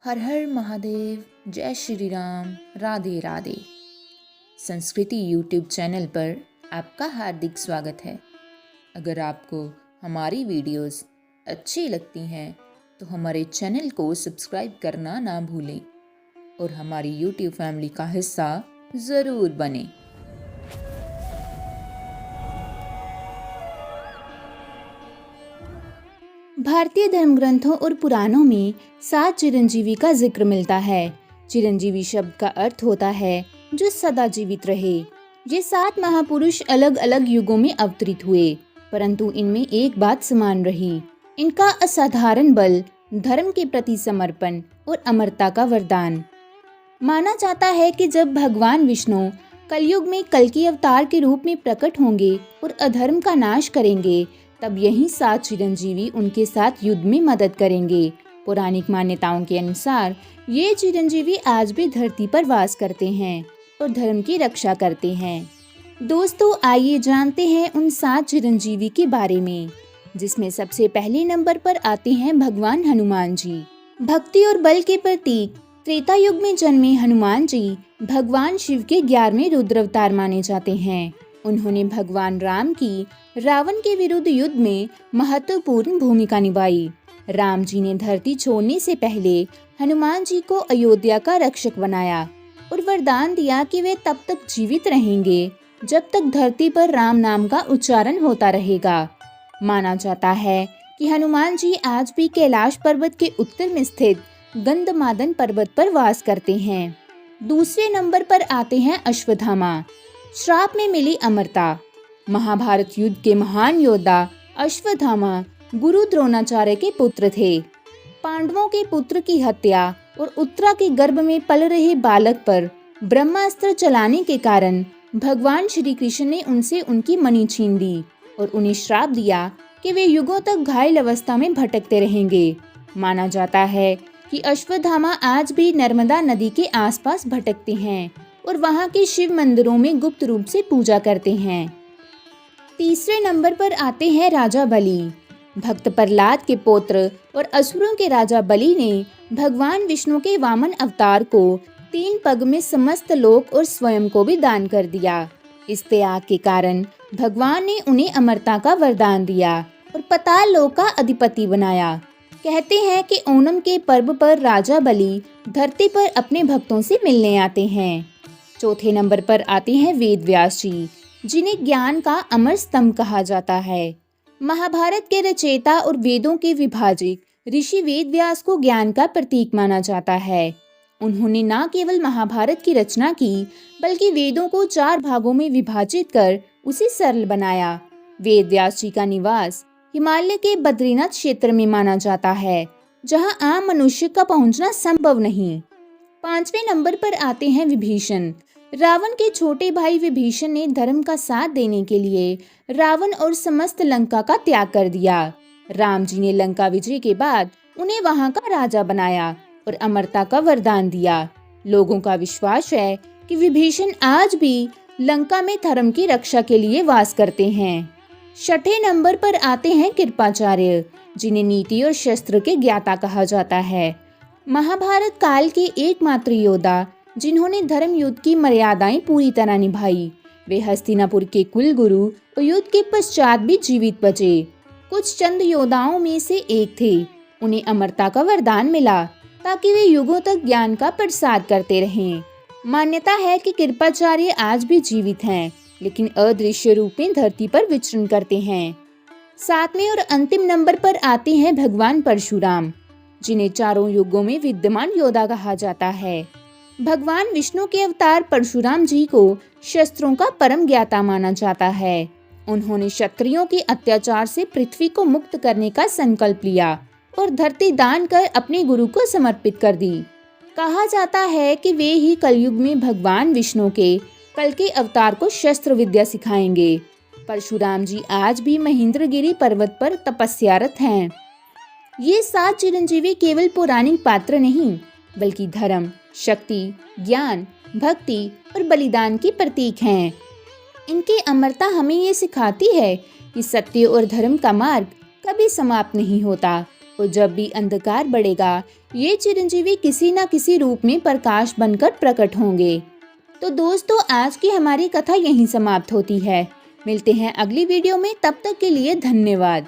हर हर महादेव, जय श्री राम, राधे राधे। संस्कृति YouTube channel पर आपका हार्दिक स्वागत है। अगर आपको हमारी वीडियोस अच्छी लगती हैं तो हमारे चैनल को सब्सक्राइब करना ना भूलें और हमारी यूट्यूब फैमिली का हिस्सा ज़रूर बनें। भारतीय धर्म ग्रंथों और पुराणों में 7 चिरंजीवी का जिक्र मिलता है। चिरंजीवी शब्द का अर्थ होता है जो सदा जीवित रहे। ये 7 महापुरुष अलग अलग युगों में अवतरित हुए, परंतु इनमें एक बात समान रही। इनका असाधारण बल, धर्म के प्रति समर्पण और अमरता का वरदान। माना जाता है कि जब भगवान विष्णु कलयुग में कल्कि अवतार के रूप में प्रकट होंगे और अधर्म का नाश करेंगे, तब यही 7 चिरंजीवी उनके साथ युद्ध में मदद करेंगे। पौराणिक मान्यताओं के अनुसार ये चिरंजीवी आज भी धरती पर वास करते हैं और धर्म की रक्षा करते हैं। दोस्तों, आइए जानते हैं उन 7 चिरंजीवी के बारे में, जिसमें सबसे पहले नंबर पर आते हैं भगवान हनुमान जी। भक्ति और बल के प्रतीक त्रेता युग में जन्मे हनुमान जी भगवान शिव के 11वें रुद्र अवतार माने जाते हैं। उन्होंने भगवान राम की रावण के विरुद्ध युद्ध में महत्वपूर्ण भूमिका निभाई। राम जी ने धरती छोड़ने से पहले हनुमान जी को अयोध्या का रक्षक बनाया और वरदान दिया कि वे तब तक जीवित रहेंगे जब तक धरती पर राम नाम का उच्चारण होता रहेगा। माना जाता है कि हनुमान जी आज भी कैलाश पर्वत के उत्तर में स्थित गंधमादन पर्वत पर वास करते हैं। दूसरे नंबर पर आते हैं अश्वत्थामा। श्राप में मिली अमरता। महाभारत युद्ध के महान योद्धा अश्वत्थामा गुरु द्रोणाचार्य के पुत्र थे। पांडवों के पुत्र की हत्या और उत्तरा के गर्भ में पल रहे बालक पर ब्रह्मास्त्र चलाने के कारण भगवान श्री कृष्ण ने उनसे उनकी मणि छीन ली और उन्हें श्राप दिया कि वे युगों तक घायल अवस्था में भटकते रहेंगे। माना जाता है कि अश्वत्थामा आज भी नर्मदा नदी के आसपास भटकते हैं और वहां के शिव मंदिरों में गुप्त रूप से पूजा करते हैं। तीसरे नंबर पर आते हैं राजा बलि। भक्त प्रहलाद के पुत्र और असुरों के राजा बलि ने भगवान विष्णु के वामन अवतार को 3 पग में समस्त लोक और स्वयं को भी दान कर दिया। इस त्याग के कारण भगवान ने उन्हें अमरता का वरदान दिया और पाताल लोक का अधिपति बनाया। कहते हैं कि ओणम के पर्व पर राजा बलि धरती पर अपने भक्तों से मिलने आते हैं। चौथे नंबर पर आते हैं वेद व्यास जी, जिन्हें ज्ञान का अमर स्तंभ कहा जाता है। महाभारत के रचयिता और वेदों के विभाजक ऋषि वेद व्यास को ज्ञान का प्रतीक माना जाता है। उन्होंने न केवल महाभारत की रचना की, बल्कि वेदों को 4 भागों में विभाजित कर उसे सरल बनाया। वेद व्यास जी का निवास हिमालय के बद्रीनाथ क्षेत्र में माना जाता है, जहां आम मनुष्य का पहुंचना संभव नहीं। 5वें नंबर पर आते हैं विभीषण। रावण के छोटे भाई विभीषण ने धर्म का साथ देने के लिए रावण और समस्त लंका का त्याग कर दिया। राम जी ने लंका विजय के बाद उन्हें वहां का राजा बनाया और अमरता का वरदान दिया। लोगों का विश्वास है कि विभीषण आज भी लंका में धर्म की रक्षा के लिए वास करते हैं। 6ठे नंबर पर आते हैं कृपाचार्य, जिन्हें नीति और शस्त्र के ज्ञाता कहा जाता है। महाभारत काल के एकमात्र योद्धा जिन्होंने धर्म युद्ध की मर्यादाएं पूरी तरह निभाई। वे हस्तिनापुर के कुलगुरु और युद्ध के पश्चात भी जीवित बचे। कुछ चंद योद्धाओं में से एक थे। उन्हें अमरता का वरदान मिला ताकि वे युगों तक ज्ञान का प्रसार करते रहें। मान्यता है कि कृपाचार्य आज भी जीवित हैं, लेकिन अदृश्य रूप में धरती पर विचरण करते हैं। 7वें और अंतिम नंबर पर आते हैं भगवान परशुराम, जिन्हें चारों युगों में विद्यमान योद्धा कहा जाता है। भगवान विष्णु के अवतार परशुराम जी को शस्त्रों का परम ज्ञाता माना जाता है। उन्होंने क्षत्रियों के अत्याचार से पृथ्वी को मुक्त करने का संकल्प लिया और धरती दान कर अपने गुरु को समर्पित कर दी। कहा जाता है कि वे ही कलयुग में भगवान विष्णु के कल्कि अवतार को शस्त्र विद्या सिखाएंगे। परशुराम जी आज भी महेंद्रगिरी पर्वत पर तपस्यारत हैं। ये 7 चिरंजीवी केवल पौराणिक पात्र नहीं, बल्कि धर्म, शक्ति, ज्ञान, भक्ति और बलिदान के प्रतीक हैं। इनकी अमरता हमें ये सिखाती है कि सत्य और धर्म का मार्ग कभी समाप्त नहीं होता और जब भी अंधकार बढ़ेगा ये चिरंजीवी किसी न किसी रूप में प्रकाश बनकर प्रकट होंगे। तो दोस्तों आज की हमारी कथा यहीं समाप्त होती है। मिलते हैं अगली वीडियो में, तब तक के लिए धन्यवाद।